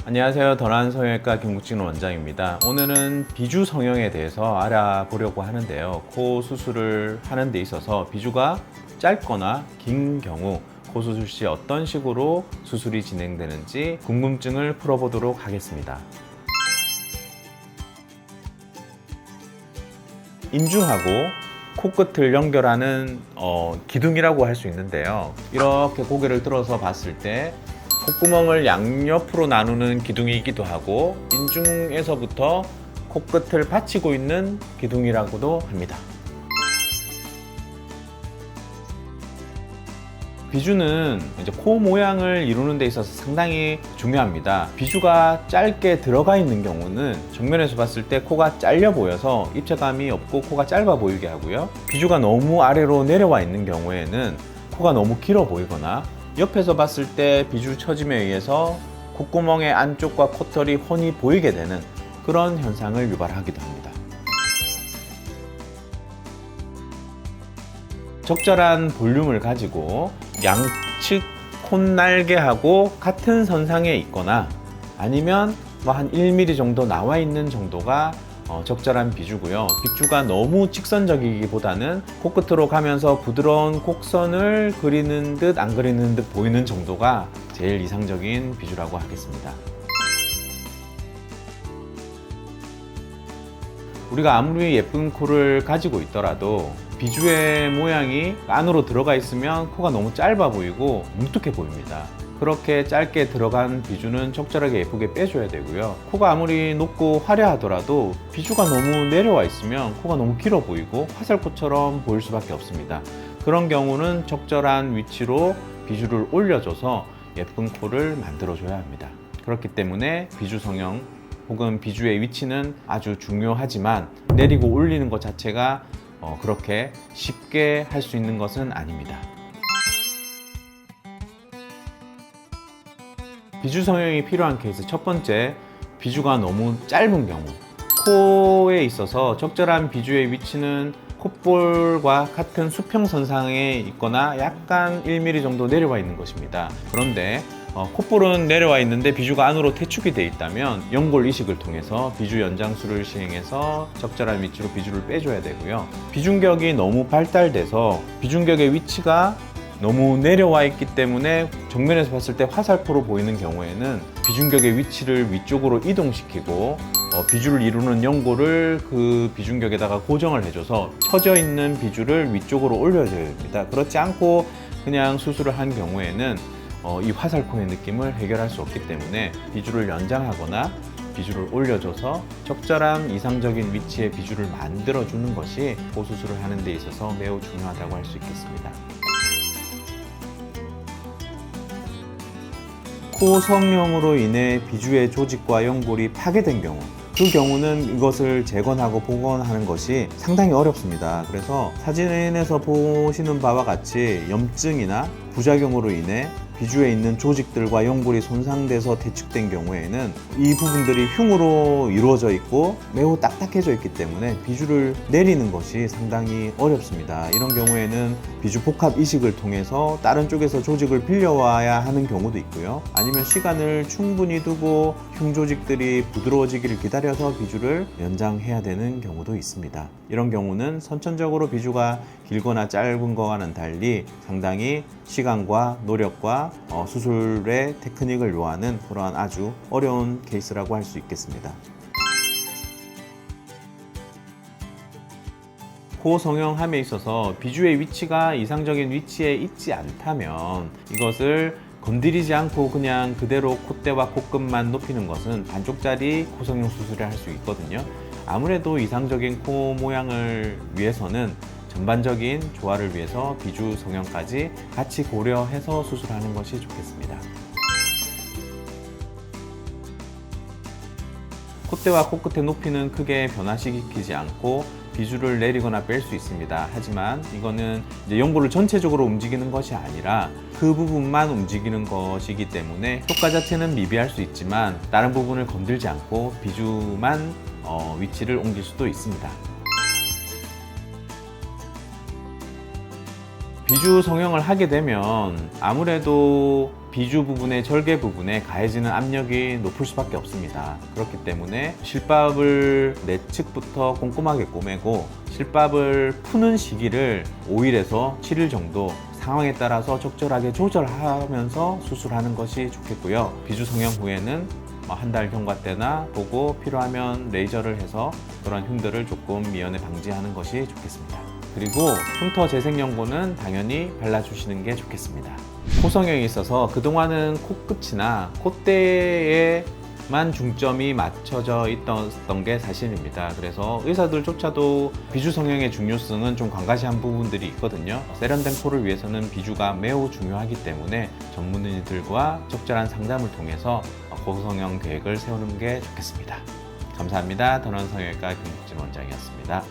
안녕하세요. 더난 성형외과 김국진 원장입니다. 오늘은 비주 성형에 대해서 알아보려고 하는데요. 코 수술을 하는 데 있어서 비주가 짧거나 긴 경우 코 수술 시 어떤 식으로 수술이 진행되는지 궁금증을 풀어보도록 하겠습니다. 인중하고 코끝을 연결하는 기둥이라고 할 수 있는데요. 이렇게 고개를 들어서 봤을 때 콧구멍을 양옆으로 나누는 기둥이기도 하고 인중에서부터 코끝을 받치고 있는 기둥이라고도 합니다. 비주는 이제 코 모양을 이루는 데 있어서 상당히 중요합니다. 비주가 짧게 들어가 있는 경우는 정면에서 봤을 때 코가 잘려 보여서 입체감이 없고 코가 짧아 보이게 하고요. 비주가 너무 아래로 내려와 있는 경우에는 코가 너무 길어 보이거나 옆에서 봤을 때 비주 처짐에 의해서 콧구멍의 안쪽과 코털이 훤히 보이게 되는 그런 현상을 유발하기도 합니다. 적절한 볼륨을 가지고 양측 콧날개하고 같은 선상에 있거나 아니면 한 1mm 정도 나와 있는 정도가 적절한 비주고요. 비주가 너무 직선적이기보다는 코끝으로 가면서 부드러운 곡선을 그리는 듯 안 그리는 듯 보이는 정도가 제일 이상적인 비주라고 하겠습니다. 우리가 아무리 예쁜 코를 가지고 있더라도 비주의 모양이 안으로 들어가 있으면 코가 너무 짧아 보이고 뭉툭해 보입니다. 그렇게 짧게 들어간 비주는 적절하게 예쁘게 빼줘야 되고요. 코가 아무리 높고 화려하더라도 비주가 너무 내려와 있으면 코가 너무 길어 보이고 화살코처럼 보일 수밖에 없습니다. 그런 경우는 적절한 위치로 비주를 올려줘서 예쁜 코를 만들어줘야 합니다. 그렇기 때문에 비주 성형 혹은 비주의 위치는 아주 중요하지만 내리고 올리는 것 자체가 그렇게 쉽게 할 수 있는 것은 아닙니다. 비주 성형이 필요한 케이스 첫 번째, 비주가 너무 짧은 경우. 코에 있어서 적절한 비주의 위치는 콧볼과 같은 수평선상에 있거나 약간 1mm 정도 내려와 있는 것입니다. 그런데 콧볼은 내려와 있는데 비주가 안으로 퇴축이 되어 있다면 연골 이식을 통해서 비주 연장술을 시행해서 적절한 위치로 비주를 빼줘야 되고요. 비중격이 너무 발달돼서 비중격의 위치가 너무 내려와 있기 때문에 정면에서 봤을 때 화살표로 보이는 경우에는 비중격의 위치를 위쪽으로 이동시키고 비주를 이루는 연골을 그 비중격에다가 고정을 해줘서 처져 있는 비주를 위쪽으로 올려줘야 됩니다. 그렇지 않고 그냥 수술을 한 경우에는 이 화살표의 느낌을 해결할 수 없기 때문에 비주를 연장하거나 비주를 올려줘서 적절한 이상적인 위치의 비주를 만들어주는 것이 코 수술을 하는 데 있어서 매우 중요하다고 할 수 있겠습니다. 코 성형으로 인해 비주의 조직과 연골이 파괴된 경우, 그 경우는 이것을 재건하고 복원하는 것이 상당히 어렵습니다. 그래서 사진에서 보시는 바와 같이 염증이나 부작용으로 인해 비주에 있는 조직들과 연골이 손상돼서 퇴축된 경우에는 이 부분들이 흉으로 이루어져 있고 매우 딱딱해져 있기 때문에 비주를 내리는 것이 상당히 어렵습니다. 이런 경우에는 비주 복합 이식을 통해서 다른 쪽에서 조직을 빌려와야 하는 경우도 있고요. 아니면 시간을 충분히 두고 흉 조직들이 부드러워지기를 기다려서 비주를 연장해야 되는 경우도 있습니다. 이런 경우는 선천적으로 비주가 길거나 짧은 거와는 달리 상당히 시간과 노력과 수술의 테크닉을 요하는 그러한 아주 어려운 케이스라고 할 수 있겠습니다. 코 성형함에 있어서 비주의 위치가 이상적인 위치에 있지 않다면 이것을 건드리지 않고 그냥 그대로 콧대와 코끝만 높이는 것은 반쪽짜리 코 성형 수술을 할 수 있거든요. 아무래도 이상적인 코 모양을 위해서는 전반적인 조화를 위해서 비주 성형까지 같이 고려해서 수술하는 것이 좋겠습니다. 콧대와 코끝의 높이는 크게 변화시키지 않고 비주를 내리거나 뺄 수 있습니다. 하지만 이거는 이제 연골을 전체적으로 움직이는 것이 아니라 그 부분만 움직이는 것이기 때문에 효과 자체는 미비할 수 있지만 다른 부분을 건들지 않고 비주만 위치를 옮길 수도 있습니다. 비주 성형을 하게 되면 아무래도 비주 부분에 절개 부분에 가해지는 압력이 높을 수밖에 없습니다. 그렇기 때문에 실밥을 내측부터 꼼꼼하게 꼬매고 실밥을 푸는 시기를 5일에서 7일 정도 상황에 따라서 적절하게 조절하면서 수술하는 것이 좋겠고요. 비주 성형 후에는 한 달 경과 때나 보고 필요하면 레이저를 해서 그런 흉들을 조금 미연에 방지하는 것이 좋겠습니다. 그리고 흉터 재생 연고는 당연히 발라주시는 게 좋겠습니다. 코 성형에 있어서 그동안은 코끝이나 콧대에만 중점이 맞춰져 있던 게 사실입니다. 그래서 의사들조차도 비주 성형의 중요성은 좀 관가시한 부분들이 있거든요. 세련된 코를 위해서는 비주가 매우 중요하기 때문에 전문의들과 적절한 상담을 통해서 코 성형 계획을 세우는 게 좋겠습니다. 감사합니다. 더넌 성형외과 김국진 원장이었습니다.